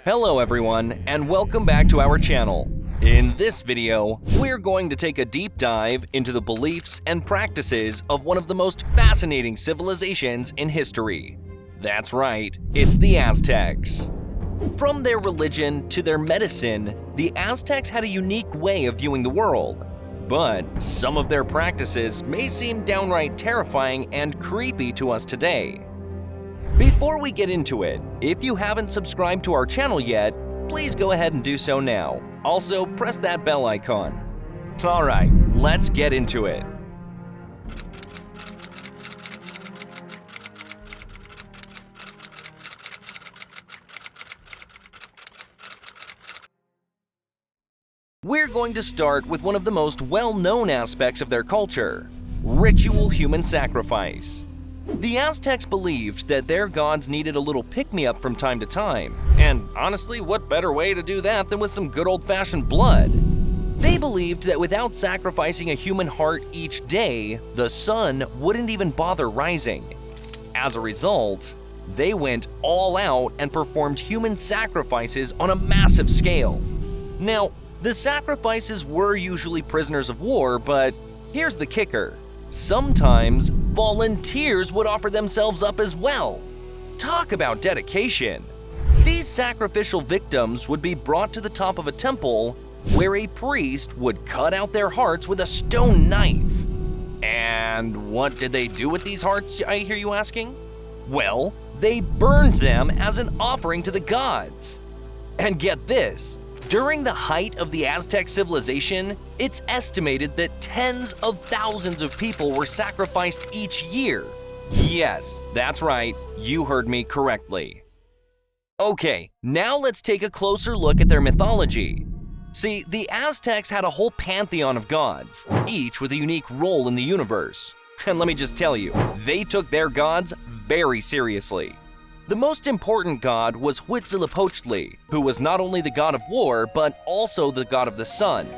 Hello everyone, and welcome back to our channel. In this video, we're going to take a deep dive into the beliefs and practices of one of the most fascinating civilizations in history. That's right, it's the Aztecs. From their religion to their medicine, the Aztecs had a unique way of viewing the world. But some of their practices may seem downright terrifying and creepy to us today. Before we get into it, if you haven't subscribed to our channel yet, please go ahead and do so now. Also, press that bell icon. Alright, let's get into it. We're going to start with one of the most well-known aspects of their culture: ritual human sacrifice. The Aztecs believed that their gods needed a little pick-me-up from time to time, and honestly, what better way to do that than with some good old-fashioned blood? They believed that without sacrificing a human heart each day, the sun wouldn't even bother rising. As a result, they went all out and performed human sacrifices on a massive scale. Now, the sacrifices were usually prisoners of war, but here's the kicker. Sometimes, volunteers would offer themselves up as well. Talk about dedication! These sacrificial victims would be brought to the top of a temple where a priest would cut out their hearts with a stone knife. And what did they do with these hearts, I hear you asking? Well, they burned them as an offering to the gods. And get this, during the height of the Aztec civilization, it's estimated that tens of thousands of people were sacrificed each year. Yes, that's right, you heard me correctly. Okay, now let's take a closer look at their mythology. See, the Aztecs had a whole pantheon of gods, each with a unique role in the universe. And let me just tell you, they took their gods very seriously. The most important god was Huitzilopochtli, who was not only the god of war, but also the god of the sun.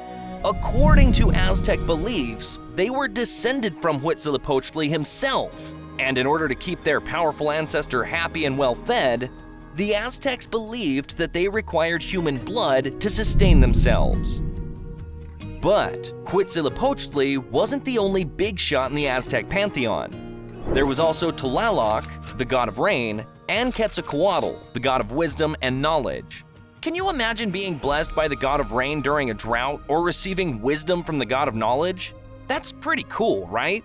According to Aztec beliefs, they were descended from Huitzilopochtli himself, and in order to keep their powerful ancestor happy and well-fed, the Aztecs believed that they required human blood to sustain themselves. But Huitzilopochtli wasn't the only big shot in the Aztec pantheon. There was also Tlaloc, the god of rain, and Quetzalcoatl, the god of wisdom and knowledge. Can you imagine being blessed by the god of rain during a drought or receiving wisdom from the god of knowledge? That's pretty cool, right?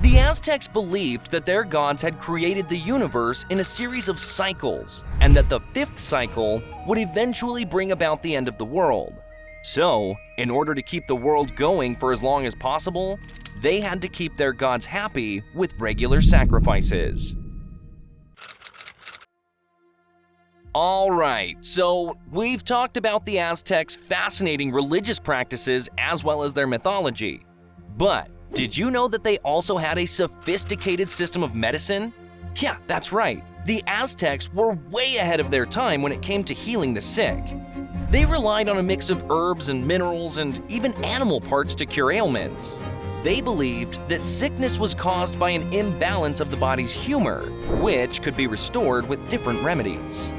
The Aztecs believed that their gods had created the universe in a series of cycles, and that the fifth cycle would eventually bring about the end of the world. So, in order to keep the world going for as long as possible, they had to keep their gods happy with regular sacrifices. Alright, so we've talked about the Aztecs' fascinating religious practices as well as their mythology. But did you know that they also had a sophisticated system of medicine? Yeah, that's right. The Aztecs were way ahead of their time when it came to healing the sick. They relied on a mix of herbs and minerals and even animal parts to cure ailments. They believed that sickness was caused by an imbalance of the body's humor, which could be restored with different remedies.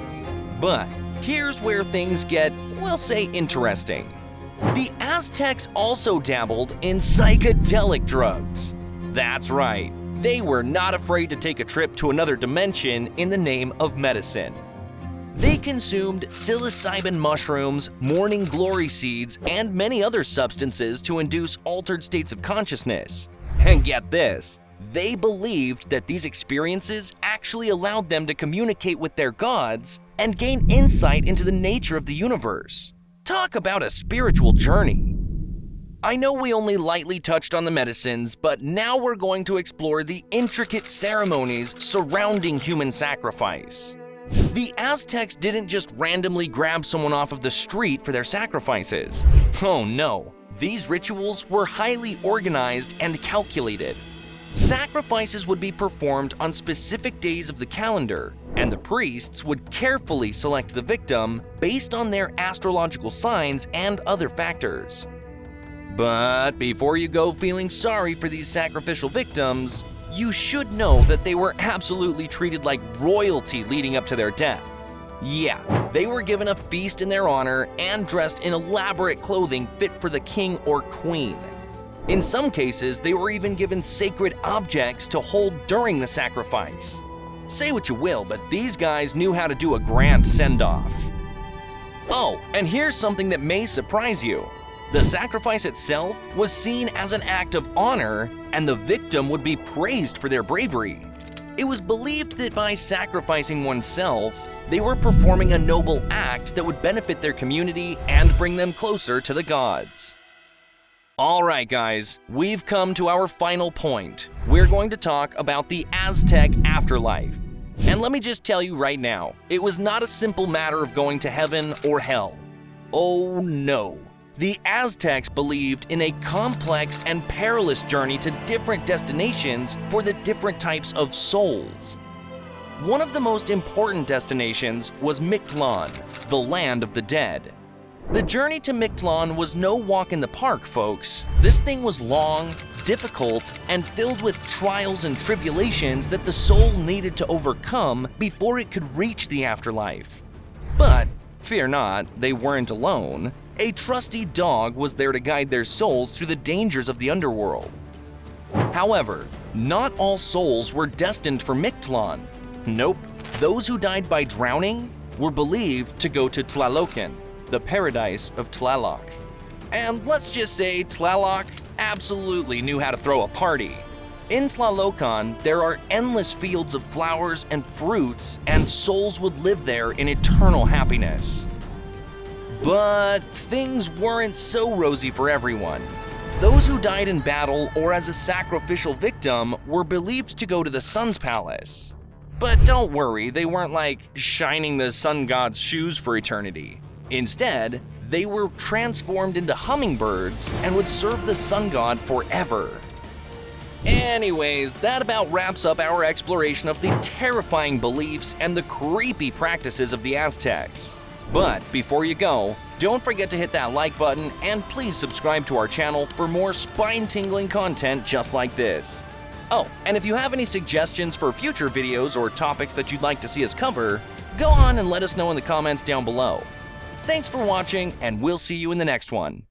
But here's where things get, we'll say, interesting. The Aztecs also dabbled in psychedelic drugs. That's right, they were not afraid to take a trip to another dimension in the name of medicine. They consumed psilocybin mushrooms, morning glory seeds, and many other substances to induce altered states of consciousness. And get this, they believed that these experiences actually allowed them to communicate with their gods and gain insight into the nature of the universe. Talk about a spiritual journey. I know we only lightly touched on the medicines, but now we're going to explore the intricate ceremonies surrounding human sacrifice. The Aztecs didn't just randomly grab someone off of the street for their sacrifices. Oh no, these rituals were highly organized and calculated. Sacrifices would be performed on specific days of the calendar, and the priests would carefully select the victim based on their astrological signs and other factors. But before you go feeling sorry for these sacrificial victims, you should know that they were absolutely treated like royalty leading up to their death. Yeah, they were given a feast in their honor and dressed in elaborate clothing fit for the king or queen. In some cases, they were even given sacred objects to hold during the sacrifice. Say what you will, but these guys knew how to do a grand send-off. Oh, and here's something that may surprise you. The sacrifice itself was seen as an act of honor, and the victim would be praised for their bravery. It was believed that by sacrificing oneself, they were performing a noble act that would benefit their community and bring them closer to the gods. Alright guys, we've come to our final point. We're going to talk about the Aztec afterlife. And let me just tell you right now, it was not a simple matter of going to heaven or hell. Oh no. The Aztecs believed in a complex and perilous journey to different destinations for the different types of souls. One of the most important destinations was Mictlan, the land of the dead. The journey to Mictlan was no walk in the park, folks. This thing was long, difficult, and filled with trials and tribulations that the soul needed to overcome before it could reach the afterlife. But, fear not, they weren't alone. A trusty dog was there to guide their souls through the dangers of the underworld. However, not all souls were destined for Mictlan. Nope, those who died by drowning were believed to go to Tlalocan, the paradise of Tlaloc. And let's just say Tlaloc absolutely knew how to throw a party. In Tlalocan, there are endless fields of flowers and fruits, and souls would live there in eternal happiness. But things weren't so rosy for everyone. Those who died in battle or as a sacrificial victim were believed to go to the Sun's Palace. But don't worry, they weren't like shining the sun god's shoes for eternity. Instead, they were transformed into hummingbirds and would serve the sun god forever. Anyways, that about wraps up our exploration of the terrifying beliefs and the creepy practices of the Aztecs. But before you go, don't forget to hit that like button and please subscribe to our channel for more spine-tingling content just like this. Oh, and if you have any suggestions for future videos or topics that you'd like to see us cover, go on and let us know in the comments down below. Thanks for watching, and we'll see you in the next one.